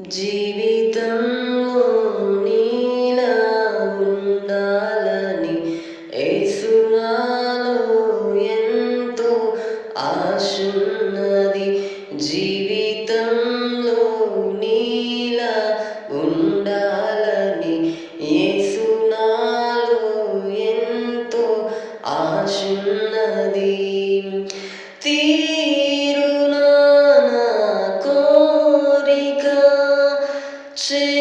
జీవితంలో నీలా ఉండాలని యేసు నాలో ఎంతో ఆశున్నది. జీవితంలో నీలా ఉండాలని యేసు నాలో ఎంతో ఆశున్నది. తీరునా నా కోరిక చే